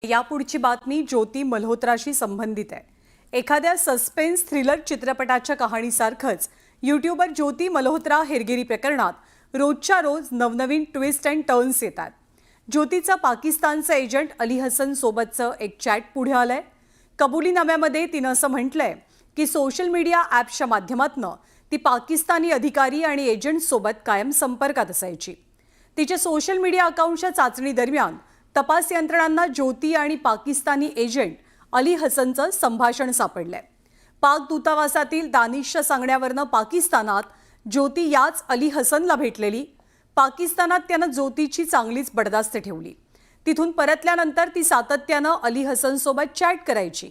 यापुढची बातमी ज्योती मल्होत्राशी संबंधित आहे। एखाद्या सस्पेन्स थ्रिलर चित्रपटाच्या कहाणीसारखंच यूट्यूबर ज्योती मल्होत्रा हेरगिरी प्रकरणात रोजच्या रोज नवनवीन ट्विस्ट अँड टर्न्स येतात। ज्योतीचा पाकिस्तानचा एजंट अली हसन सोबतचं एक चॅट पुढे आलंय। कबुलीनाम्यामध्ये तिनं असं म्हटलंय की सोशल मीडिया ॲप्सच्या माध्यमातून ती पाकिस्तानी अधिकारी आणि एजंट सोबत कायम संपर्कात असायची। तिच्या सोशल मीडिया अकाउंटच्या चाचणी दरम्यान तपास यंत्रणांना ज्योती आणि पाकिस्तानी एजंट अली हसनचं संभाषण सापडलंय। पाक दूतावासातील दानिशच्या सांगण्यावरनं पाकिस्तानात ज्योती याच अली हसनला भेटलेली। पाकिस्तानात त्यानं ज्योतीची चांगलीच बडदास्त ठेवली। तिथून परतल्यानंतर ती सातत्यानं अली हसनसोबत चॅट करायची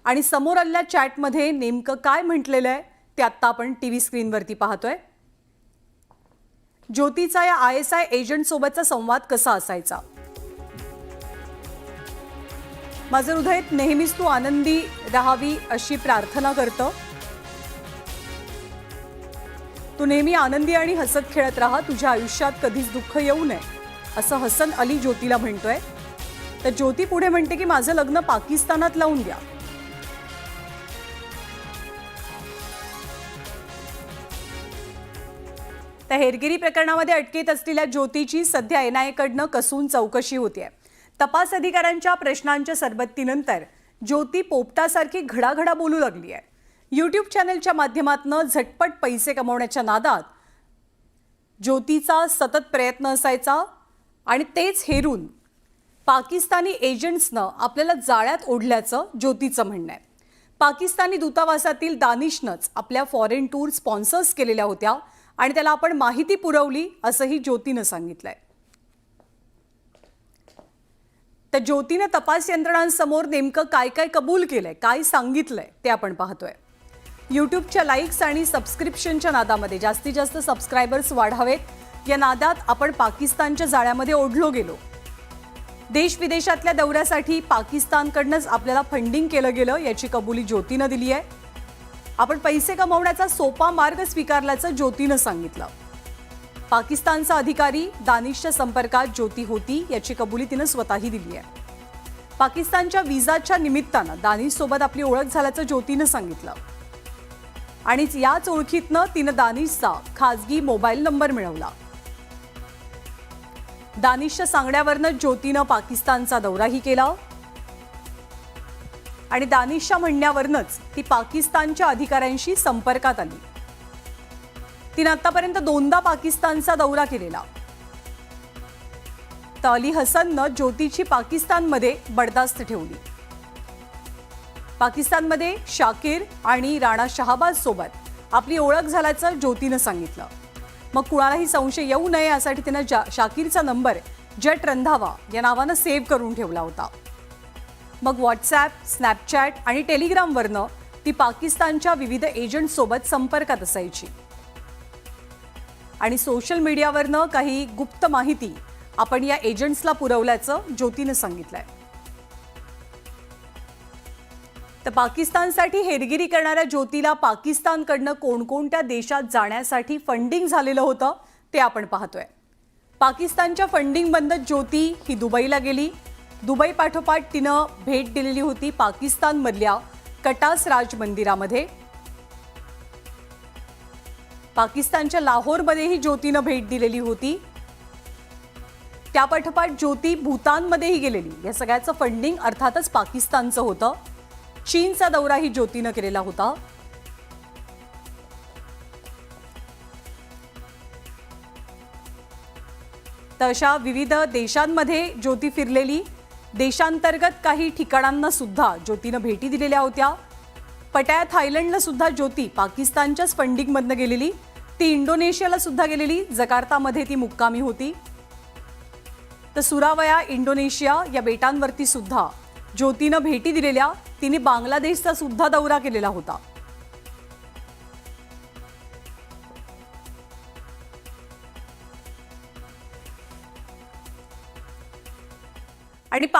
आणि समोर आलेल्या चॅटमध्ये नेमकं काय म्हटलेलं आहे ते आता आपण टीव्ही स्क्रीनवरती पाहतोय। ज्योतीचा या ISI एजंट सोबतचा संवाद कसा असायचा? माझं हृदय नेहमीच तू आनंदी राहावी अशी प्रार्थना करतं। तू नेहमी आनंदी आणि हसत खेळत राहा, तुझ्या आयुष्यात कधीच दुःख येऊ नये असं हसन अली ज्योतीला म्हणतोय। तर ज्योती पुढे म्हणते की माझं लग्न पाकिस्तानात लावून द्या। तर हेरगिरी प्रकरणामध्ये अटकेत असलेल्या ज्योतीची सध्या NIA कडनं कसून चौकशी होतीये। तपास अधिकाऱ्यांच्या प्रश्नांच्या सरबत्तीनंतर ज्योती पोपटासारखी घडाघडा बोलू लागली आहे। YouTube चॅनलच्या माध्यमातून झटपट पैसे कमवण्याच्या नादात ज्योतीचा सतत प्रयत्न असायचा आणि तेच हेरून पाकिस्तानी एजंट्सनं आपल्याला जाळ्यात ओढल्याचं ज्योतीचं म्हणणं आहे। पाकिस्तानी दूतावासातील दानिशनंच आपल्या फॉरेन टूर स्पॉन्सर्स केलेल्या होत्या आणि त्याला आपण माहिती पुरवली असंही ज्योतीनं सांगितलंय। तर ज्योतीने तपास यंत्रणांसमोर नेमकं काय काय कबूल केलंय, काय सांगितलंय ते आपण पाहतोय। यूट्यूबच्या लाईक्स आणि सबस्क्रिप्शनच्या नादामध्ये जास्तीत जास्त सबस्क्रायबर्स वाढावेत या नादात आपण पाकिस्तानच्या जाळ्यामध्ये ओढलो गेलो। देश विदेशातल्या दौऱ्यासाठी पाकिस्तानकडनंच आपल्याला फंडिंग केलं गेलं याची कबुली ज्योतीनं दिली आहे। आपण पैसे कमवण्याचा सोपा मार्ग स्वीकारल्याचं ज्योतीनं सांगितलं। पाकिस्तानचा अधिकारी दानिशच्या संपर्कात ज्योती होती याची कबुली तिनं स्वतःही दिली आहे। पाकिस्तानच्या विजाच्या निमित्तानं दानिशसोबत आपली ओळख झाल्याचं ज्योतीनं सांगितलं आणि याच ओळखीतनं तिनं दानिशचा खाजगी मोबाईल नंबर मिळवला। दानिशच्या सांगण्यावरनं ज्योतीनं पाकिस्तानचा दौराही केला आणि दानिशच्या म्हणण्यावरनंच ती पाकिस्तानच्या अधिकाऱ्यांशी संपर्कात आली। तिने आतापर्यंत 2दा पाकिस्तानचा दौरा केलेला। तर अली हसननं ज्योतीची पाकिस्तानमध्ये बडदास्त ठेवली। पाकिस्तानमध्ये शाकीर आणि राणा शहाबाज सोबत आपली ओळख झाल्याचं ज्योतीनं सांगितलं। मग कुणालाही संशय येऊ नये यासाठी तिनं शाकीरचा नंबर जट रंधावा या नावानं सेव्ह करून ठेवला होता। मग व्हॉट्सॲप, स्नॅपचॅट आणि टेलिग्रामवरनं ती पाकिस्तानच्या विविध एजंट सोबत संपर्कात असायची आणि सोशल मीडियावरनं काही गुप्त माहिती आपण या एजंट्सला पुरवल्याचं ज्योतीनं सांगितलंय। तर पाकिस्तानसाठी हेरगिरी करणाऱ्या ज्योतीला पाकिस्तानकडनं कोणकोणत्या देशात जाण्यासाठी फंडिंग झालेलं होतं ते आपण पाहतोय। पाकिस्तानच्या फंडिंगबंद ज्योती ही दुबईला गेली। दुबई पाठोपाठ तिनं भेट दिलेली होती पाकिस्तानमधल्या कटास राज मंदिरामध्ये। पाकिस्तानच्या लाहोरमध्येही ज्योतीनं भेट दिलेली होती। त्यापाठोपाठ ज्योती भूतानमध्येही गेलेली। या सगळ्याचं फंडिंग अर्थातच पाकिस्तानचं होतं। चीनचा दौराही ज्योतीनं केलेला होता। तर अशा विविध देशांमध्ये ज्योती फिरलेली। देशांतर्गत काही ठिकाणांना सुद्धा ज्योतीनं भेटी दिलेल्या होत्या। पटाया थायलंडला सुद्धा ज्योती पाकिस्तानच्याच फंडिंगमधनं गेलेली। ती इंडोनेशियाला सुद्धा गेलेली। जकार्तामध्ये ती मुक्कामी होती। तर सुरावया, इंडोनेशिया या बेटांवरती सुद्धा ज्योतीनं भेटी दिलेल्या। तिने बांगलादेशचा सुद्धा दौरा केलेला होता।